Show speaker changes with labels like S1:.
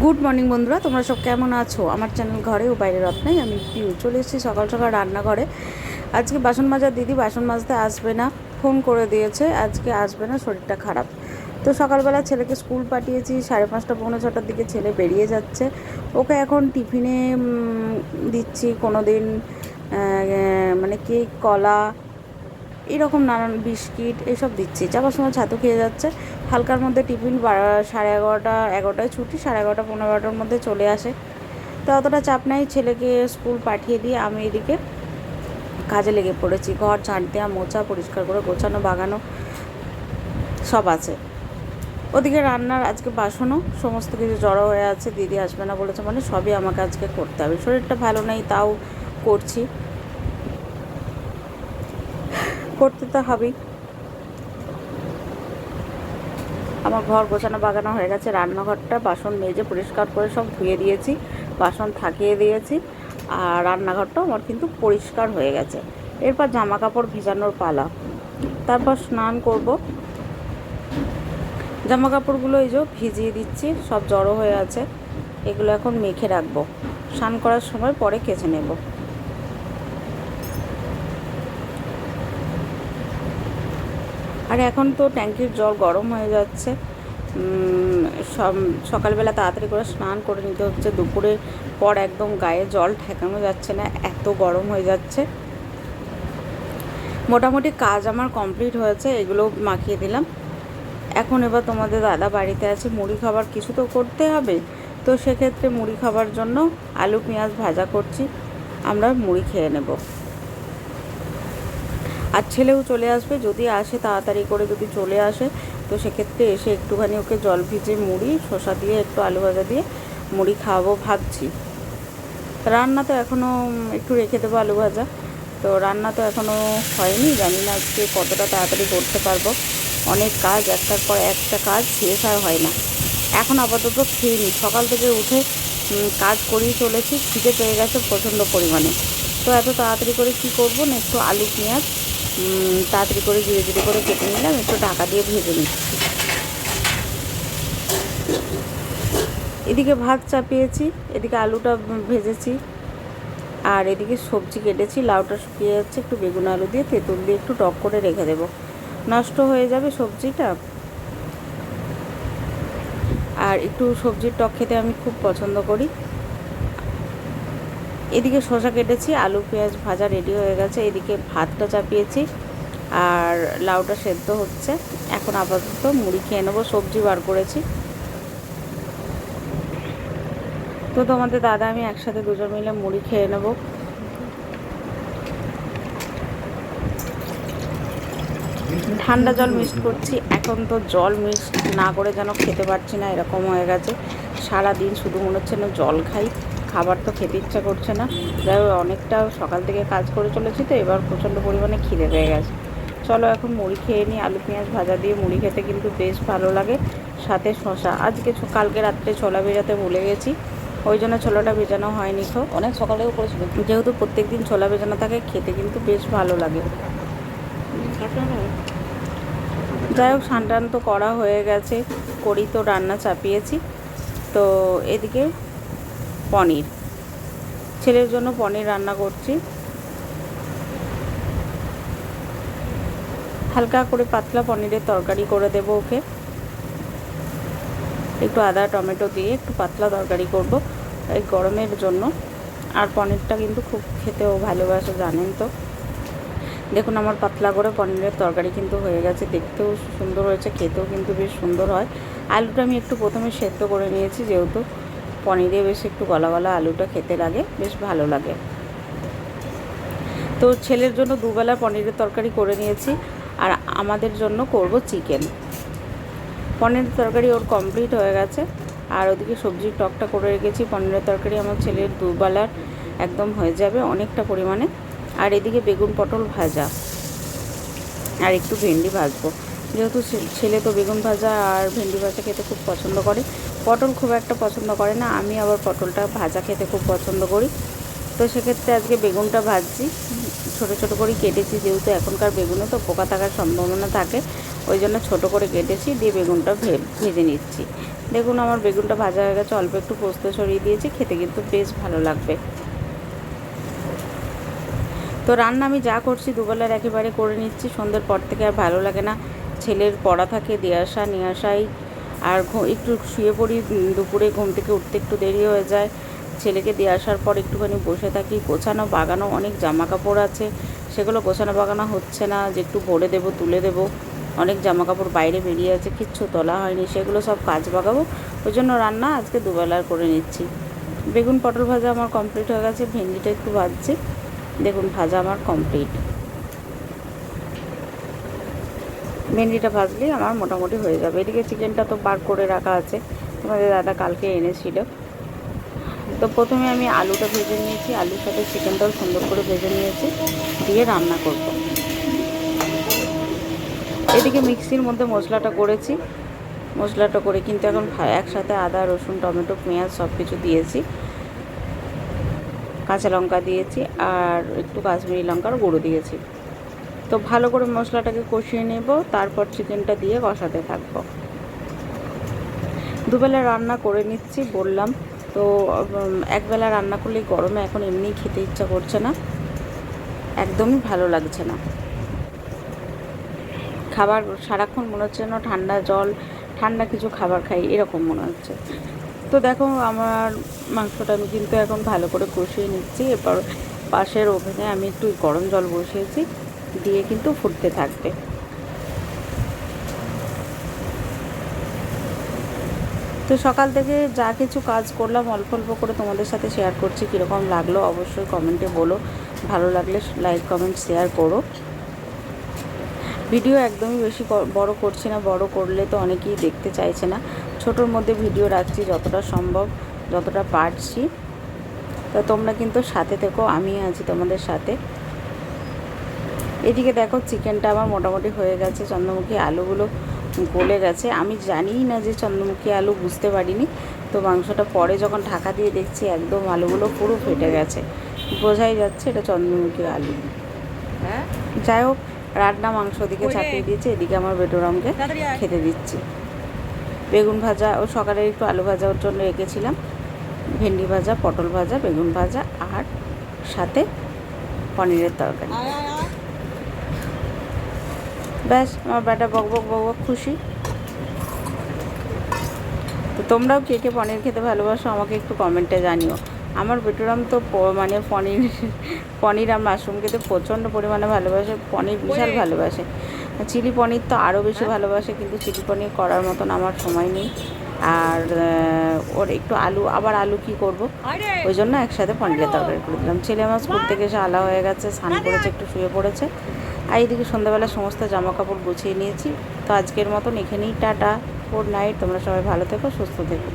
S1: Good morning বন্ধুরা, তোমরা সব কেমন আছো? আমার চ্যানেল ঘরে ও বাইরে রত্নাই আমি পিউ চলে এসেছি সকাল সকাল রান্নাঘরে। আজকে বাসন মাজার দিদি বাসন মাজতে আসবে না, ফোন করে দিয়েছে আজকে আসবে না, শরীরটা খারাপ। তো সকালবেলা ছেলেকে স্কুল পাঠিয়েছি, 5:30 পৌনে 6টার দিকে ছেলে বেরিয়ে যাচ্ছে। ওকে এখন টিফিনে দিচ্ছি কোনো দিন মানে কেক, কলা, এরকম নানান বিস্কিট এসব দিচ্ছি। যাওয়ার সময় ছাতু খেয়ে যাচ্ছে। হালকার মধ্যে টিফিন 11:30, 11টায় ছুটি, 11:30 পৌনে 12টার মধ্যে চলে আসে। তো অতটা চাপ নেই, ছেলেকে স্কুল পাঠিয়ে দিয়ে আমি এদিকে কাজে লেগে পড়েছি। ঘর ঝাঁট দেওয়া, মোছা, পরিষ্কার করে গোছানো, বাগানো সব আছে। ওদিকে রান্নার আজকে বাসনও সমস্ত কিছু জড়ো হয়ে আছে। দিদি আসবে না বলেছে মানে সবই আমাকে আজকে করতে হবে। শরীরটা ভালো নেই, তাও করছি, করতে তো হবেই। আমার ঘর গোছানো বাগানো হয়ে গেছে। রান্নাঘরটা বাসন মেজে পরিষ্কার করে সব ধুয়ে দিয়েছি, বাসন থাকিয়ে দিয়েছি। আর রান্নাঘরটাও আমার কিন্তু পরিষ্কার হয়ে গেছে। এরপর জামা কাপড় ভিজানোর পালা, তারপর স্নান করব। জামা কাপড়গুলো এই যে ভিজিয়ে দিচ্ছি, সব জড়ো হয়ে আছে। এগুলো এখন মেখে রাখবো, স্নান করার সময় পরে কেচে নেব। আর এখন তো ট্যাঙ্কির জল গরম হয়ে যাচ্ছে। সকালবেলা তাড়াতাড়ি করে স্নান করে নিতে হচ্ছে। দুপুরের পর একদম গায়ে জল ঠেকানো যাচ্ছে না, এত গরম হয়ে যাচ্ছে। মোটামুটি কাজ আমার কমপ্লিট হয়েছে, এগুলো মাখিয়ে দিলাম। এখন এবার তোমাদের দাদা বাড়িতে আছে, মুড়ি খাবার কিছু তো করতে হবে। তো সেক্ষেত্রে মুড়ি খাবার জন্য আলু পেঁয়াজ ভাজা করছি, আমরা মুড়ি খেয়ে নেব। আর ছেলেও চলে আসবে, যদি আসে তাড়াতাড়ি করে যদি চলে আসে তো সেক্ষেত্রে এসে একটুখানি ওকে জল ভিজে মুড়ি, শসা দিয়ে একটু আলু ভাজা দিয়ে মুড়ি খাওয়াবো ভাবছি। রান্না তো এখনও একটু রেখে দেবো, আলু ভাজা তো রান্না তো এখনও হয়নি, জানি না আজকে কতটা তাড়াতাড়ি করতে পারবো। অনেক কাজ, একটার পর একটা কাজ শেষ আর হয় না। এখন আপাতত খেয়ে নিই, সকাল থেকে উঠে কাজ করেই চলেছি, খিদে পেয়ে গেছে প্রচণ্ড পরিমাণে। তো এত তাড়াতাড়ি করে কি করব না, একটু আলু পেঁয়াজ তাড়াতাড়ি করে ধীরে ধীরে করে কেটে নিলাম, একটু ঢাকা দিয়ে ভেজে নিচ্ছি। এদিকে ভাত চাপিয়েছি, এদিকে আলুটা ভেজেছি, আর এদিকে সবজি কেটেছি। লাউটা শুকিয়ে যাচ্ছে, একটু বেগুন আলু দিয়ে তেঁতুল দিয়ে একটু টক করে রেখে দেবো, নষ্ট হয়ে যাবে সবজিটা। আর একটু সবজির টক খেতে আমি খুব পছন্দ করি। এদিকে শসা কেটেছি, আলু পেঁয়াজ ভাজা রেডি হয়ে গেছে। এদিকে ভাতটা চাপিয়েছি আর লাউটা সেদ্ধ হচ্ছে। এখন আপাতত মুড়ি খেয়ে নেবো, সবজি বার করেছি। তো তোমাদের দাদা আমি একসাথে দুজন মিলে মুড়ি খেয়ে নেবো। ঠান্ডা জল মিক্সড করছি, এখন তো জল মিক্সড না করে যেন খেতে পারছি না, এরকম হয়ে গেছে। সারাদিন শুধু মনে হচ্ছে না জল খাই, খাবার তো খেতে ইচ্ছা করছে না। যাই হোক, অনেকটা সকাল থেকে কাজ করে চলেছি তো এবার প্রচণ্ড পরিমাণে খিদে পেয়ে গেছে। চলো এখন মুড়ি খেয়ে নিই। আলু পেঁয়াজ ভাজা দিয়ে মুড়ি খেতে কিন্তু বেশ ভালো লাগে, সাথে শসা। আজকে কালকে রাত্রে ছোলা ভেজাতে ভুলে গেছি, ওই জন্য ছোলাটা ভেজানো হয়নি। তো
S2: অনেক সকালেও করেছিল,
S1: যেহেতু প্রত্যেক দিন ছোলা ভেজানো থাকে, খেতে কিন্তু বেশ ভালো লাগে। যাই হোক, স্নান তো করা হয়ে গেছে, করি তো রান্না চাপিয়েছি। তো এদিকে পনির, ছেলের জন্য পনির রান্না করছি। হালকা করে পাতলা পনিরের তরকারি করে দেবো ওকে, একটু আদা টমেটো দিয়ে একটু পাতলা তরকারি করব এই গরমের জন্য। আর পনিরটা কিন্তু খুব খেতেও ভালোবাসে, জানেন তো। দেখুন আমার পাতলা করে পনিরের তরকারি কিন্তু হয়ে গেছে, দেখতেও সুন্দর হয়েছে, খেতেও কিন্তু বেশ সুন্দর হয়। আলুটা আমি একটু প্রথমে সেদ্ধ করে নিয়েছি, যেহেতু পনিরে বেশ একটু গলা গলা আলুটা খেতে লাগে, বেশ ভালো লাগে। তো ছেলের জন্য দুবেলা পনিরের তরকারি করে নিয়েছি, আর আমাদের জন্য করব চিকেন। পনিরের তরকারি ওর কমপ্লিট হয়ে গেছে, আর ওদিকে সবজির টকটা করে রেখেছি। পনিরের তরকারি আমার ছেলের দুবেলার একদম হয়ে যাবে অনেকটা পরিমাণে। আর এদিকে বেগুন পটল ভাজা আর একটু ভেন্ডি ভাজবো, যেহেতু ছেলে তো বেগুন ভাজা আর ভেন্ডি ভাজা খেতে খুব পছন্দ করে। পটল খুব একটা পছন্দ করে না, আমি আবার পটলটা ভাজা খেতে খুব পছন্দ করি। তো সেক্ষেত্রে আজকে বেগুনটা ভাজছি, ছোটো ছোটো করে কেটেছি, যেহেতু এখনকার বেগুনে তো পোকা থাকার সম্ভাবনা থাকে, ওই জন্য ছোটো করে কেটেছি, দিয়ে বেগুনটা ভেজে নিচ্ছি। দেখুন আমার বেগুনটা ভাজা হয়ে গেছে, অল্প একটু পোস্ত ছড়িয়ে দিয়েছি, খেতে কিন্তু বেশ ভালো লাগবে। তো রান্না আমি যা করছি দুবেলার একেবারে করে নিচ্ছি, সন্ধ্যের পর থেকে আর ভালো লাগে না, ছেলের পড়া থাকে, দিয়ে আসা নিয়ে আসাই, আর একটু শুয়ে পড়ি, দুপুরে ঘুম থেকে উঠতে একটু দেরি হয়ে যায়, ছেলেকে দিয়ে আসার পর একটুখানি বসে থাকি, গোছানো বাগানো অনেক জামা কাপড় আছে, সেগুলো গোছানো বাগানো হচ্ছে না, যে একটু ভরে দেবো তুলে দেবো, অনেক জামা কাপড় বাইরে বেরিয়ে আছে, কিচ্ছু তোলা হয়নি, সেগুলো সব কাজ বাগাবো, ওই জন্য রান্না আজকে দুবেলার করে নিচ্ছি। বেগুন পটল ভাজা আমার কমপ্লিট হয়ে গেছে, ভেন্ডিটা একটু ভাজছি, দেখুন ভাজা আমার কমপ্লিট, ভেন্ডিটা ভাজলেই আমার মোটামুটি হয়ে যাবে। এদিকে চিকেনটা তো বার করে রাখা আছে, তোমাদের দাদা কালকে এনেছিল। তো প্রথমে আমি আলুটা ভেজে নিয়েছি, আলুর সাথে চিকেনটাও সুন্দর করে ভেজে নিয়েছি, দিয়ে রান্না করব। এদিকে মিক্সির মধ্যে মশলাটা করেছি, মশলাটা করে কিন্তু এখন একসাথে আদা রসুন টমেটো পেঁয়াজ সব কিছু দিয়েছি, কাঁচা লঙ্কা দিয়েছি আর একটু কাশ্মীরি লঙ্কার গুঁড়ো দিয়েছি। তো ভালো করে মশলাটাকে কষিয়ে নেব, তারপর চিকেনটা দিয়ে কষাতে থাকবো। দুবেলা রান্না করে নিচ্ছি বললাম তো, একবেলা রান্না করলে গরমে এখন এমনিই খেতে ইচ্ছা করছে না, একদমই ভালো লাগছে না, খাবার সারাক্ষণ মনে হচ্ছে যেন ঠান্ডা জল ঠান্ডা কিছু খাবার খাই এরকম মনে হচ্ছে। তো দেখো আমার মাংসটা আমি কিন্তু এখন ভালো করে কষিয়ে নিচ্ছি, এরপর পাশের ওভেনে আমি একটু গরম জল বসিয়েছি, দিয়ে কিন্তু ফুটতে থাকবে। তো সকাল থেকে যা কিছু কাজ করলাম অল্প অল্প করে তোমাদের সাথে শেয়ার করছি, কীরকম লাগলো অবশ্যই কমেন্টে বলো, ভালো লাগলে লাইক কমেন্ট শেয়ার করো। ভিডিও একদমই বেশি বড় করছি না, বড় করলে তো অনেকেই দেখতে চাইছে না, ছোটোর মধ্যে ভিডিও রাখছি যতটা সম্ভব, যতটা পারছি। তো তোমরা কিন্তু সাথে থেকো, আমি আছি তোমাদের সাথে। এদিকে দেখো চিকেনটা আমার মোটামুটি হয়ে গেছে, চন্দ্রমুখী আলুগুলো গলে গেছে, আমি জানিই না যে চন্দ্রমুখী আলু, বুঝতে পারিনি। তো মাংসটা পরে যখন ঢাকা দিয়ে দেখছি একদম আলুগুলো পুরো ফেটে গেছে, বোঝাই যাচ্ছে এটা চন্দ্রমুখী আলু। যাই হোক, রান্না মাংস ওদিকে চাপিয়ে দিয়েছি, এদিকে আমার বেটোরামকে খেতে দিচ্ছি। বেগুন ভাজা ও সকালে একটু আলু ভাজা ওর জন্য রেখেছিলাম, ভেন্ডি ভাজা পটল ভাজা বেগুন ভাজা আর সাথে পনিরের তরকারি। ব্যাস আমার বেটা বক বক বক বক খুশি। তো তোমরাও কে কে পনির খেতে ভালোবাসো আমাকে একটু কমেন্টে জানিও। আমার বেটুরাম তো মানে পনির আর মাশরুম খেতে প্রচণ্ড পরিমাণে ভালোবাসে, পনির বিশাল ভালোবাসে, চিলি পনির তো আরও বেশি ভালোবাসে, কিন্তু চিলি পনির করার মতন আমার সময় নেই, আর ওর একটু আবার আলু কী করবো, ওই জন্য একসাথে পনিরের তরকারি করে দিলাম। ছেলে আমার স্কুল থেকে এসে আলা হয়ে গেছে, স্নান করেছে, একটু শুয়ে পড়েছে, আর এইদিকে সন্ধ্যাবেলা সমস্ত জামা কাপড় গুছিয়ে নিয়েছি। তো আজকের মতন এখানেই টাটা, গুড নাইট, তোমরা সবাই ভালো থেকো সুস্থ থেকো।